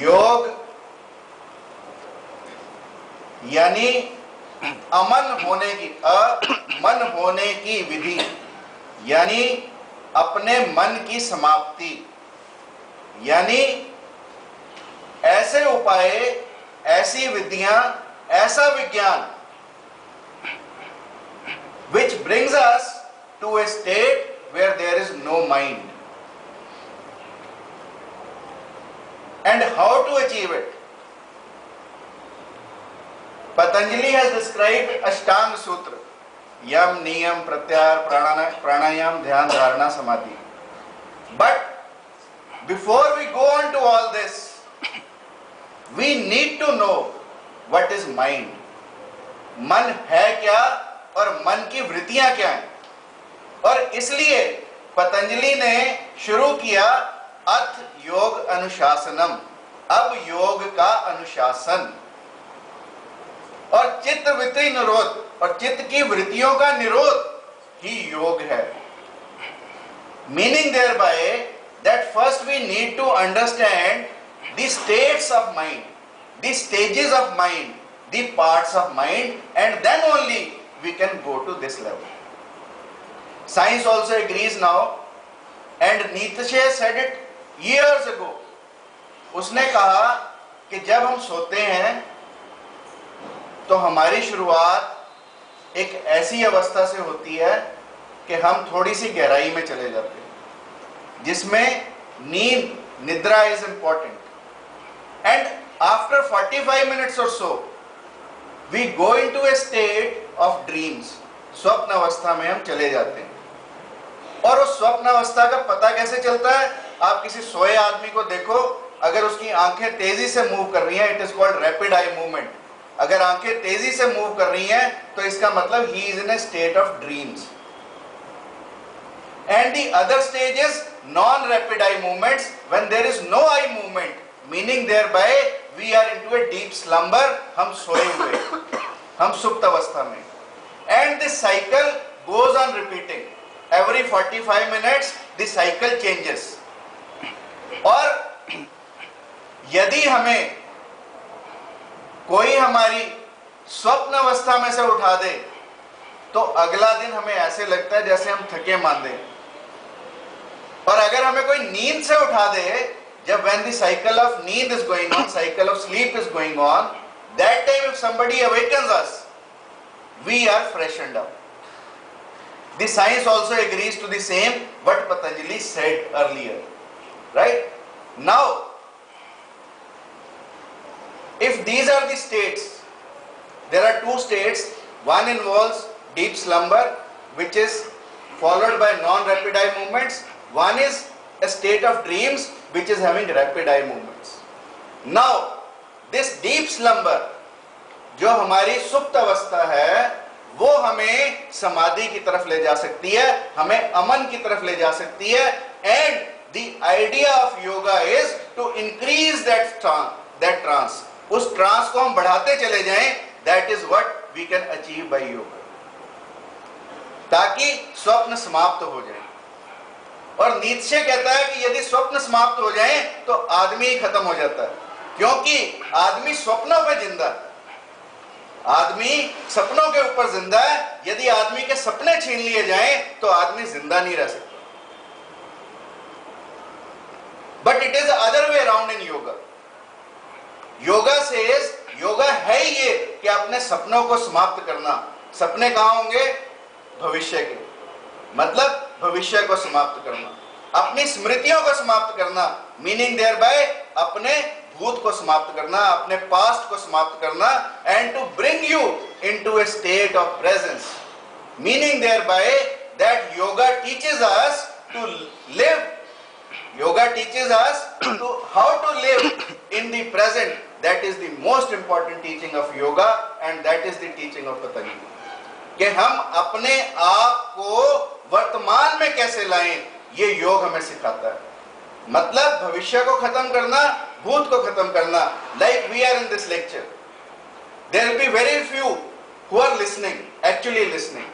योग यानी अमन होने की विधि, यानी अपने मन की समाप्ति, यानी ऐसे उपाय, ऐसी विधियां, ऐसा विज्ञान which brings us to a state where there is no mind. And how to achieve it? Patanjali has described Ashtanga Sutra, Yam, Niyam, Pratyahar, Pranayam, Dhyan, Dharana, Samadhi. But before we go on to all this, we need to know what is mind. मन है क्या और मन की वृत्तियां क्या हैं, और इसलिए पतंजलि ने शुरू किया अथ योग अनुशासनम, अब योग का अनुशासन, और चित्त वृत्ति निरोध, और चित्त की वृत्तियों का निरोध ही योग है. Meaning thereby that first we need to understand the states of mind, the stages of mind, the parts of mind, and then only we can go to this level. Science also agrees now, and Nietzsche said it years ago. उसने कहा कि जब हम सोते हैं तो हमारी शुरुआत एक ऐसी अवस्था से होती है कि हम थोड़ी सी गहराई में चले जाते हैं, जिसमें नींद, निद्रा is important, and after 45 minutes or so we go into a state of dreams. स्वप्न अवस्था में हम चले जाते हैं. और उस स्वप्न अवस्था का पता कैसे चलता है? आप किसी सोए आदमी को देखो, अगर उसकी आंखें तेजी से मूव कर रही हैं, it is called rapid eye movement. अगर आंखें तेजी से मूव कर रही हैं तो इसका मतलब ही is in a state of dreams. And the other stage is non rapid eye movements, when there is no eye movement, meaning thereby we are into a deep slumber. हम सोए हुए, हम सुप्त अवस्था में. And this cycle goes on repeating. Every 45 minutes this cycle changes. और यदि हमें कोई हमारी स्वप्न अवस्था में से उठा दे तो अगला दिन हमें ऐसे लगता है जैसे हम थके मांदे. और अगर हमें कोई नींद से उठा दे, जब when the cycle of need is going on, cycle of sleep is going on, that time if somebody awakens us, we are freshened up. The science also agrees to the same what Patanjali said earlier, right? Now, if these are the states, there are two states. One involves deep slumber, which is followed by non-rapid eye movements. One is a state of dreams, which is having rapid eye movements. Now, this deep slumber, जो हमारी सुप्त अवस्था है, वो हमें समाधि की तरफ ले जा सकती है, हमें अमन की तरफ ले जा सकती है. And the idea of yoga is to increase that trance. उस ट्रांस को हम बढ़ाते चले जाएं. That is what we can achieve by yoga. ताकि स्वप्न समाप्त हो जाए. और नीत्शे कहता है कि यदि स्वप्न समाप्त हो जाए तो आदमी ही खत्म हो जाता है, क्योंकि आदमी स्वप्नों पे जिंदा है, आदमी सपनों के ऊपर जिंदा है. यदि आदमी के सपने छीन लिए जाएं तो आदमी जिंदा नहीं रह सकता. But it is other way around in yoga. Yoga says, yoga है ये कि अपने सपनों को समाप्त करना. सपने कहां होंगे? भविष्य के, मतलब भविष्य को समाप्त करना, अपनी स्मृतियों को समाप्त करना, मीनिंग देयर बाय अपने भूत को समाप्त करना, अपने पास्ट को समाप्त करना, and to bring you into a state of presence, meaning thereby that yoga teaches us to live, yoga teaches us to how to live in the present. That is the most important teaching of yoga, and that is the teaching of Patanjali. कि हम अपने आप को वर्तमान में कैसे लाएं, ये योग हमें सिखाता है. मतलब भविष्य को खत्म करना, भूत को खत्म करना. Like we are in this lecture, there will be very few who are listening, actually listening.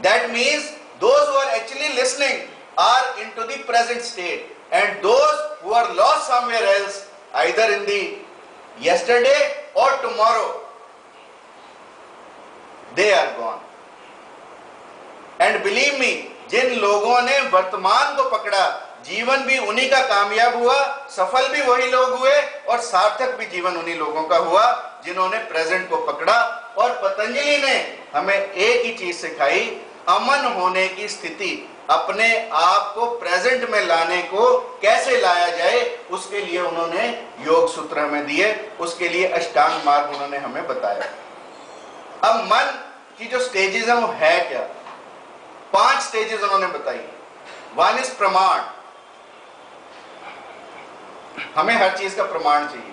That means those who are actually listening are into the present state, and those who who are lost somewhere else, either in the yesterday or tomorrow, they are gone. And believe me, जिन लोगों ने वर्तमान को पकड़ा, जीवन भी उन्हीं का कामयाब हुआ, सफल भी वही लोग हुए और सार्थक भी जीवन उन्हीं लोगों का हुआ जिन्होंने प्रेजेंट को पकड़ा। और पतंजलि ने हमें एक ही चीज सिखाई, अमन होने की स्थिति, अपने आप को प्रेजेंट में लाने को कैसे लाया जाए, उसके लिए उन्होंने योग सूत्र हमें दिए, उसके लिए अष्टांग मार्ग उन्होंने हमें बताया। अब मन की जो स्टेजेस है वो है क्या? 5 स्टेजेस उन्होंने बताई। 1 इज प्रमाण, हमें हर चीज का प्रमाण चाहिए।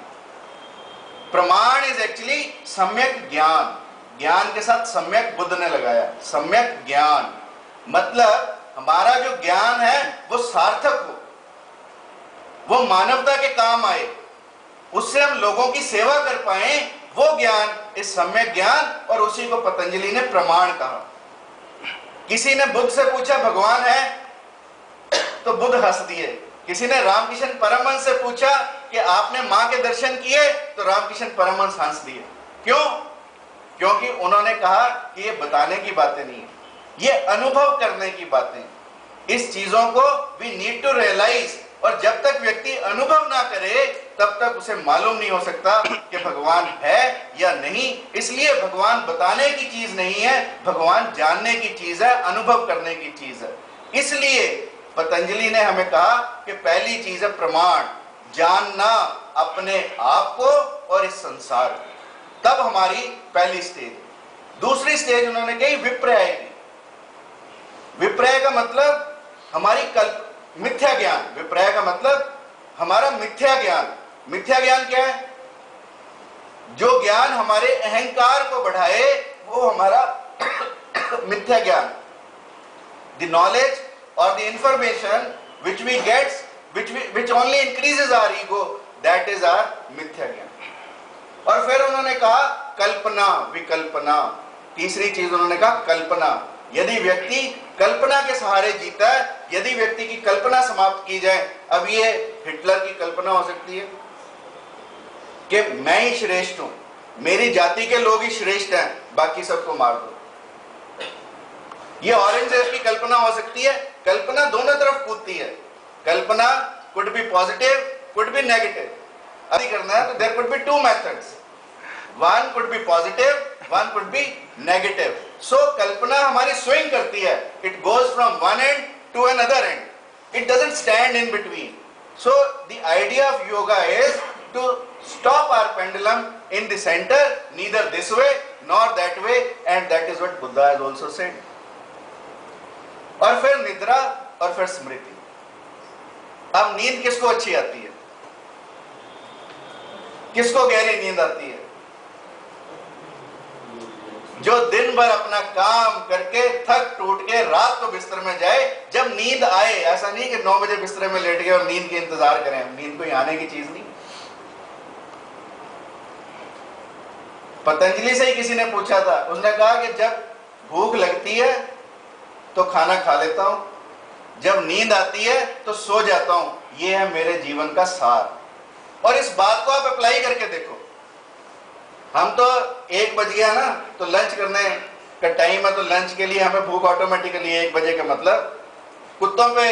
प्रमाण इज एक्चुअली सम्यक ज्ञान, ज्ञान के साथ सम्यक बुद्ध ने लगाया, सम्यक ज्ञान मतलब हमारा जो ज्ञान है वो सार्थक हो, वो मानवता के काम आए, उससे हम लोगों की सेवा कर पाए, वो ज्ञान इस सम्यक ज्ञान, और उसी को पतंजलि ने प्रमाण कहा। किसी ने बुद्ध से पूछा भगवान है, तो बुद्ध हंस दिए। किसी ने रामकृष्ण परमहंस से पूछा कि आपने मां के दर्शन किए, तो रामकृष्ण परमहंस हंस दिए। क्यों? क्योंकि उन्होंने कहा कि ये बताने की बातें नहीं है, ये अनुभव करने की बातें। इस चीजों को वी नीड टू रियलाइज, और जब तक व्यक्ति अनुभव ना करे तब तक उसे मालूम नहीं हो सकता कि भगवान है या नहीं। इसलिए भगवान बताने की चीज नहीं है, भगवान जानने की चीज है, अनुभव करने की चीज है। इसलिए पतंजलि ने हमें कहा कि पहली चीज है प्रमाण, जानना अपने आप को और इस संसार को। तब हमारी पहली स्टेज। दूसरी स्टेज उन्होंने कही विपर्य की। विपर्य का मतलब हमारी मिथ्या ज्ञान। विपर्य का मतलब हमारा मिथ्या ज्ञान। मिथ्या ज्ञान क्या है? जो ज्ञान हमारे अहंकार को बढ़ाए वो हमारा मिथ्या ज्ञान। The knowledge or the information which we get, which only increases our ego, that is our मिथ्या ज्ञान। और फिर उन्होंने कहा कल्पना, विकल्पना। तीसरी चीज उन्होंने कहा कल्पना। यदि व्यक्ति कल्पना के सहारे जीता है, यदि व्यक्ति की कल्पना समाप्त की जाए, अब ये हिटलर की कल्पना हो सकती है कि मैं ही श्रेष्ठ हूं, मेरी जाति के लोग ही श्रेष्ठ हैं, बाकी सबको मार दो। ये औरंगजेब की कल्पना हो सकती है। कल्पना दोनों तरफ कूदती है। कल्पना could be positive, could be negative. अभी करना है तो there could be 2 methods, one could be positive, one could be negative. So कल्पना हमारी स्विंग करती है, it goes from one end to another end, it doesn't stand in between. So the idea of yoga is to stop our pendulum in the center, neither this way nor that way, and that is what Buddha has also said. और फिर निद्रा और फिर स्मृति। अब नींद किसको अच्छी आती है? किसको गहरी नींद आती है? जो दिन भर अपना काम करके थक टूट के रात को बिस्तर में जाए, जब नींद आए। ऐसा नहीं कि 9 बजे बिस्तर में लेट गए और नींद के इंतजार करें, नींद कोई आने की चीज नहीं। पतंजलि से ही किसी ने पूछा था, उसने कहा कि जब भूख लगती है तो खाना खा लेता हूं, जब नींद आती है तो सो जाता हूं, यह है मेरे जीवन का सार। और इस बात को आप अप्लाई करके देखो। हम तो 1 बज गया ना, तो लंच करने का टाइम है, तो लंच के लिए हमें भूख ऑटोमेटिकली 1 बजे का मतलब। कुत्तों पे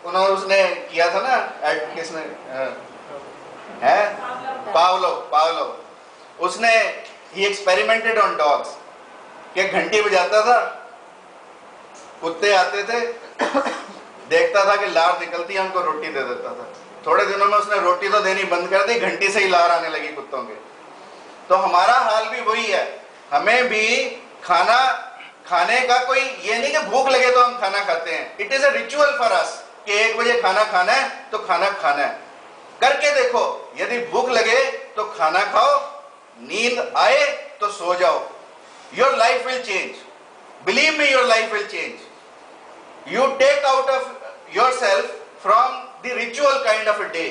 उन्होंने उसने किया था ना, किसने है? पावलो। उसने ही एक्सपेरिमेंटेड ऑन डॉग्स कि घंटी बजाता था, कुत्ते आते थे, देखता था कि लार निकलती है, उनको रोटी दे देता था। थोड़े दिनों में उसने रोटी तो देनी बंद कर दी, घंटी से ही लार आने लगी कुत्तों के। तो हमारा हाल भी वही है। हमें भी खाना खाने का कोई ये नहीं कि भूख लगे तो हम खाना खाते हैं। It is a ritual for us कि 1 बजे खाना खाना है तो खाना खाना है। करके देखो, यदि भूख लगे तो खाना खाओ, नींद आए तो सो जाओ। Your life will change, believe me, your life will change. You take out of your self from the ritual kind of a day,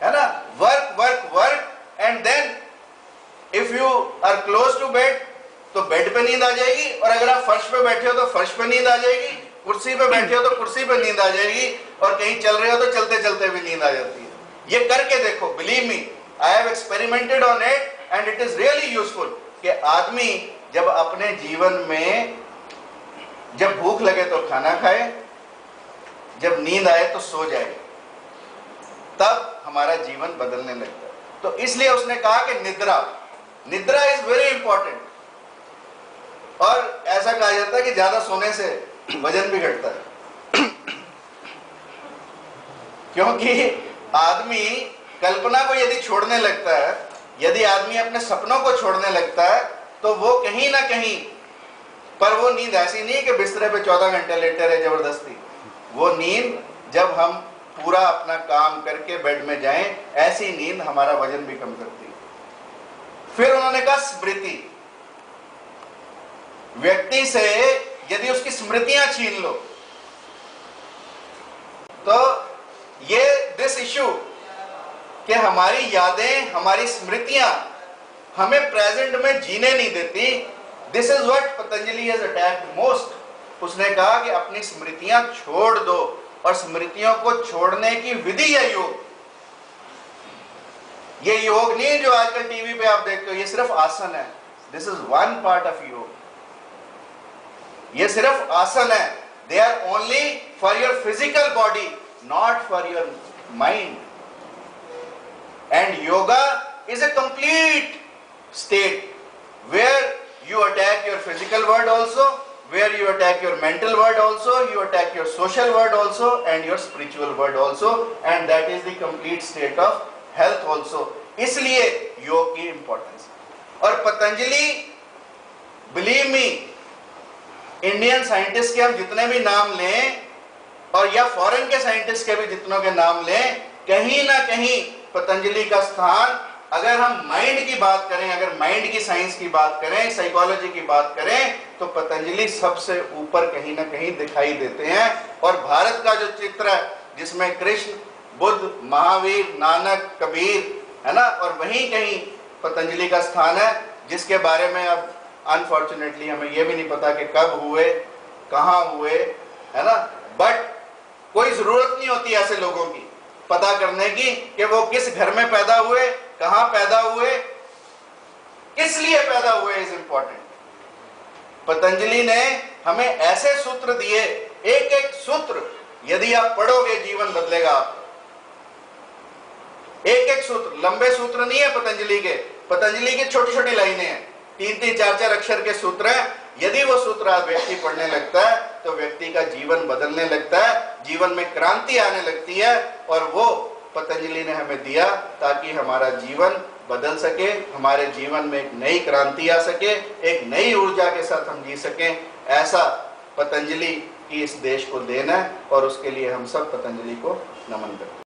है ना, work work work, and then if you are close to bed तो bed पे नींद आ जाएगी, और अगर आप फर्श पे बैठे हो तो फर्श पे नींद आ जाएगी, कुर्सी पे बैठे हो तो कुर्सी पे नींद आ जाएगी, और कहीं चल रहे हो तो चलते चलते भी नींद आ जाती है। ये करके देखो, believe me, I have experimented on it and it is really useful. कि आदमी जब अपने जीवन में, जब भूख लगे तो खाना खाए, जब नींद आए तो सो जाए, तब हमारा जीवन बदलने लगता है। तो इसलिए उसने कहा कि निद्रा, निद्रा इज वेरी इंपॉर्टेंट। और ऐसा कहा जाता है कि ज्यादा सोने से वजन भी घटता है, क्योंकि आदमी कल्पना को यदि छोड़ने लगता है, यदि आदमी अपने सपनों को छोड़ने लगता है, तो वो कहीं ना कहीं, पर वो नींद ऐसी नहीं कि बिस्तरे पे 14 घंटे लेटे रहे जबरदस्ती। वो नींद जब हम पूरा अपना काम करके बेड में जाएं, ऐसी नींद हमारा वजन भी कम करती है। फिर उन्होंने कहा स्मृति, व्यक्ति से यदि उसकी स्मृतियां छीन लो, तो ये दिस इश्यू कि हमारी यादें, हमारी स्मृतियां हमें प्रेजेंट में जीने नहीं देती, this is what Patanjali has attacked most. उसने कहा कि अपनी स्मृतियां छोड़ दो, और स्मृतियों को छोड़ने की विधि है योग। ये योग नहीं जो आजकल टीवी पे आप देखते हो, ये सिर्फ आसन है। This is one part of yoga. ये सिर्फ आसन है, they are only for your physical body, not for your mind. And yoga is a complete state where you attack your physical world also, where you attack your mental world also, you attack your social world also, and your spiritual world also, and that is the complete state of health also. इसलिए योग की importance. और Patanjali, believe me, Indian scientist के हम जितने भी नाम लें, और या फॉरेन के साइंटिस्ट के भी जितनों के नाम लें, कहीं ना कहीं पतंजलि का स्थान, अगर हम माइंड की बात करें, अगर माइंड की साइंस की बात करें, साइकोलॉजी की बात करें, तो पतंजलि सबसे ऊपर कहीं ना कहीं दिखाई देते हैं। और भारत का जो चित्र है, जिसमें कृष्ण, बुद्ध, महावीर, नानक, कबीर है ना, और वहीं कहीं पतंजलि का स्थान है, जिसके बारे में अब अनफॉर्चुनेटली हमें यह भी नहीं पता कि कब हुए, कहाँ हुए, है ना। बट कोई जरूरत नहीं होती ऐसे लोगों की पता करने की कि वो किस घर में पैदा हुए, कहां पैदा हुए, किस लिए पैदा हुए, इज इंपॉर्टेंट। पतंजलि ने हमें ऐसे सूत्र दिए, एक एक सूत्र यदि आप पढ़ोगे जीवन बदलेगा आपका। एक एक सूत्र, लंबे सूत्र नहीं है पतंजलि के, पतंजलि की छोटी छोटी लाइनें हैं, 3-3, 4-4 अक्षर के सूत्र हैं। यदि वो सूत्र आज व्यक्ति पढ़ने लगता है, तो व्यक्ति का जीवन बदलने लगता है, जीवन में क्रांति आने लगती है। और वो पतंजलि ने हमें दिया ताकि हमारा जीवन बदल सके, हमारे जीवन में एक नई क्रांति आ सके, एक नई ऊर्जा के साथ हम जी सकें। ऐसा पतंजलि की इस देश को देना है, और उसके लिए हम सब पतंजलि को नमन करते हैं।